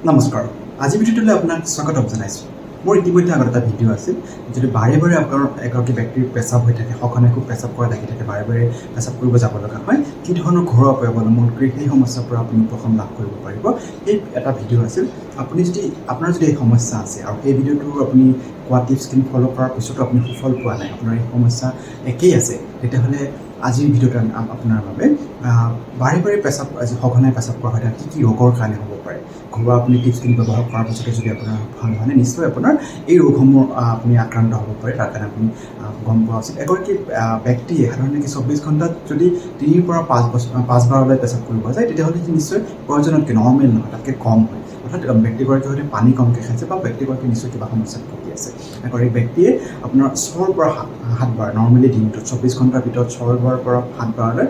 নমস্কাৰ আজি ভিডিঅ'টোলৈ আপোনাক স্বাগতম জনাইছোঁ মোৰ ইতিমধ্যে আগত এটা ভিডিঅ' আছিল যদি বাৰে বাৰে আপোনাৰ এগৰাকী ব্যক্তিৰ পেচাব হৈ থাকে সঘনাই খুব পেচাব কৰা লাগি থাকে বাৰে বাৰে পেচাব কৰিব যাব লগা হয় কি ধৰণৰ ঘৰুৱা উপায় অৱলম্বন কৰি সেই সমস্যাৰ পৰা আপুনি উপশম লাভ কৰিব পাৰিব এই এটা ভিডিঅ' আছিল আপুনি যদি আপোনাৰ যদি এই সমস্যা আছে আৰু এই ভিডিঅ'টো আপুনি কোৱা টিপছখিনি ফ'ল' কৰাৰ পিছতো আপুনি সুফল পোৱা নাই আপোনাৰ এই সমস্যা একেই আছে তেতিয়াহ'লে আজিৰ ভিডিঅ'টো আপোনাৰ বাবে বাৰে বাৰে পেচাব সঘনাই পেচাব কৰা হয় কি কি ৰোগৰ কাৰণে হ'ব পাৰে ঘৰুৱা আপুনি টিপছখিনি ব্যৱহাৰ কৰাৰ পিছতে যদি আপোনাৰ ভাল হয় নিশ্চয় আপোনাৰ এই ৰোগসমূহ আপুনি আক্ৰান্ত হ'ব পাৰে তাৰ কাৰণে আপুনি গম পোৱা উচিত এগৰাকী ব্যক্তিয়ে সাধাৰণতে 24 ঘণ্টাত যদি 3 পৰা 5 বাৰলৈ পেচাব কৰিব যায় তেতিয়াহ'লে সি নিশ্চয় প্ৰয়োজনতকৈ নৰ্মেল নহয় তাতকৈ কম হয় অৰ্থাৎ ব্যক্তিগৰাকীৰ সৈতে পানী কমকৈ খাইছে বা ব্যক্তিগৰাকী নিশ্চয় কিবা সমস্যাত ভুগি আছে এগৰাকী ব্যক্তিয়ে আপোনাৰ 6 পৰা 7 বাৰ নৰ্মেলি দিনটোত 24 ঘণ্টাৰ ভিতৰত 6 বাৰৰ পৰা 7 বাৰলৈ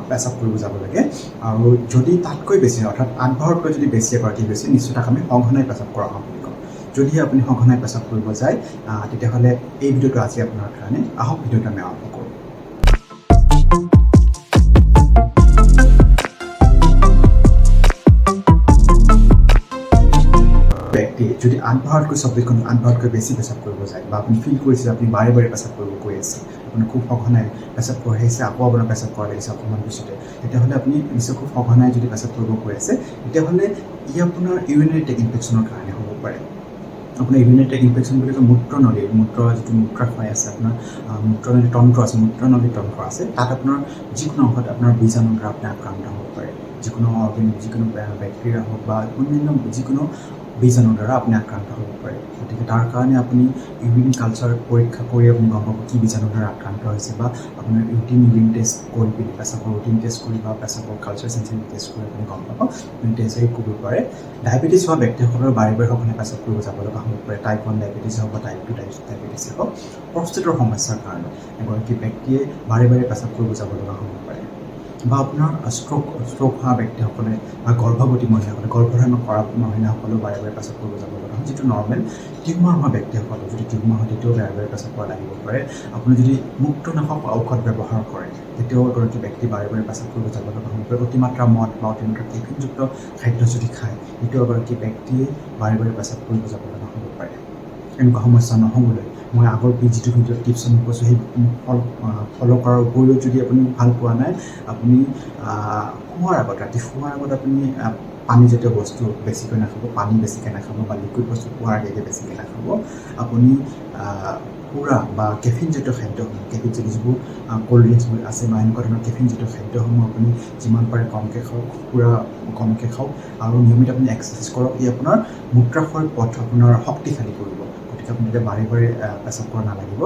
পেচাব কৰিব যাব লাগে আৰু যদি তাতকৈ বেছি হয় অৰ্থাৎ 8 বাৰতকৈ যদি বেছি এগৰাকী বেছি নিশ্চয় তাক আমি সঘনাই পেচাব কৰা হয় বুলি কওঁ যদিহে আপুনি সঘনাই পেচাব কৰিব যায় তেতিয়াহ'লে এই ভিডিঅ'টো আজি আপোনাৰ কাৰণে আহক ভিডিঅ'টো আমি আৰম্ভ কৰোঁ ব্যক্তি যদি 8 বাৰতকৈ 24 ঘণ্টা 8 বাৰতকৈ বেছি পেচাব কৰিব যায় বা আপুনি ফিল কৰিছে আপুনি বাৰে বাৰে পেচাব কৰিব গৈ আছে আপুনি খুব সঘনাই পেচাব কৰি আহিছে আকৌ আপোনাৰ পেচাব কৰা লাগিছে অকণমান পিছতে তেতিয়াহ'লে আপুনি নিশ্চয় খুব সঘনাই যদি পেচাব কৰিব গৈ আছে তেতিয়াহ'লে ই আপোনাৰ ইউৰিনাৰী ট্ৰেক্ট ইনফেকশ্যনৰ কাৰণে হ'ব পাৰে আপোনাৰ ইউৰিনাৰী ট্ৰেক্ট ইনফেকশ্যন বুলি কয় মূত্ৰনলীৰ যিটো মূত্ৰাশয় আছে আপোনাৰ মূত্ৰনলী তন্ত্ৰ আছে মূত্ৰনলী তন্ত্ৰ আছে তাত আপোনাৰ যিকোনো অংশত আপোনাৰ বীজাণুৰ দ্বাৰা আপুনি আক্ৰান্ত হ'ব পাৰে যিকোনো যিকোনো বেক্টেৰিয়া হওক বা অন্যান্য যিকোনো বীজাণুৰ দ্বাৰা আপুনি আক্ৰান্ত হ'ব পাৰে গতিকে তাৰ কাৰণে আপুনি ইউৰিন কালচাৰ পৰীক্ষা কৰি আপুনি গম পাব কি বীজাণুৰ দ্বাৰা আক্ৰান্ত হৈছে বা আপোনাৰ ইউৰিন টেষ্ট কৰি পিনি পেচাবৰ ৰুটিন টেষ্ট কৰি বা পেচাবৰ কালচাৰ চেঞ্চিটিভ টেষ্ট কৰি আপুনি গম পাব টেষ্ট কৰিব পাৰে ডায়েবেটিছ হোৱা ব্যক্তিসকলৰ বাৰে বাৰে সঘনাই পেচাব কৰিব যাব লগা হ'ব পাৰে টাইপ 1 ডায়েবেটিছ হওক বা টাইপ 2 ডায়েবেটিছ হওক প্ৰস্টেটৰ সমস্যাৰ কাৰণে এগৰাকী ব্যক্তিয়ে বাৰে বাৰে পেচাব কৰিব যাব লগা হ'ব পাৰে বা আপোনাৰ ষ্ট্ৰ'ক হোৱা ব্যক্তিসকলে বা গৰ্ভৱতী মহিলাসকলে গৰ্ভধাৰণ কৰা মহিলাসকলেও বাৰে বাৰে পেচাব কৰিব যাব লগা হয় যিটো নৰ্মেল টিউমাৰ হোৱা ব্যক্তিসকলে যদি টিউমাৰ হয় তেতিয়াও বাৰে বাৰে পেচাব কৰা লাগিব পাৰে আপুনি যদি মুক্তনাশক ঔষধ ব্যৱহাৰ কৰে তেতিয়াও এগৰাকী ব্যক্তি বাৰে বাৰে পেচাব কৰিব যাব লগা হ'ব পাৰে অতিমাত্ৰা মদ বা অতিমাত্ৰা কেফিনযুক্ত খাদ্য যদি খায় তেতিয়াও এগৰাকী ব্যক্তিয়ে বাৰে বাৰে পেচাব কৰিব যাব লগা হ'ব পাৰে এনেকুৱা সমস্যা নহ'বলৈ মই আগৰ যিটো ভিডিঅ'ত টিপছ আমি কৈছোঁ সেই ফ'ল' কৰাৰ উপৰিও যদি আপুনি ভাল পোৱা নাই আপুনি শোৱাৰ আগত ৰাতি শোৱাৰ আগত আপুনি পানীজাতীয় বস্তু বেছিকৈ নাখাব পানী বেছিকৈ নাখাব বা লিকুইড বস্তু খোৱাৰ আগে বেছিকৈ নাখাব আপুনি সুৰা বা কেফিনজাতীয় খাদ্যসমূহ কেফিনজাতীয় যিবোৰ ক'ল্ড ড্ৰিংকছবোৰ আছে বা এনেকুৱা ধৰণৰ কেফিনজাতীয় খাদ্যসমূহ আপুনি যিমান পাৰে কমকৈ খাওক সুৰা কমকৈ খাওক আৰু নিয়মিত আপুনি এক্সাৰচাইজ কৰক ই আপোনাৰ মূত্ৰাশয়ৰ পথ আপোনাৰ শক্তিশালী কৰিব গতিকে আপুনি তেতিয়া বাৰে বাৰে পেচাব কৰা নালাগিব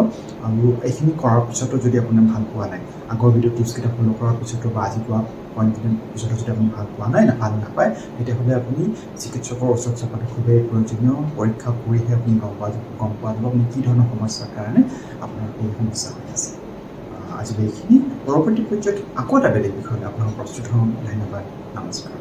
আৰু এইখিনি কৰাৰ পিছতো যদি আপুনি ভাল পোৱা নাই আগৰ ভিডিঅ' টিপছকেইটা ফ'ল' কৰাৰ পিছতো বা আজি কোৱা পইণ্টকেইটাৰ পিছতো যদি আপুনি ভাল পোৱা নাই ভাল নাপায় তেতিয়াহ'লে আপুনি চিকিৎসকৰ ওচৰত যোৱাটো খুবেই প্ৰয়োজনীয় পৰীক্ষা কৰিহে আপুনি গম পোৱা যাব আপুনি কি ধৰণৰ সমস্যাৰ কাৰণে আপোনাৰ এই সমস্যা হৈ আছে আজিলৈ এইখিনি পৰৱৰ্তী পৰ্যায়ত আকৌ এটা বেলেগ বিষয়লৈ আপোনাক প্ৰস্তুত হ'ম ধন্যবাদ নমস্কাৰ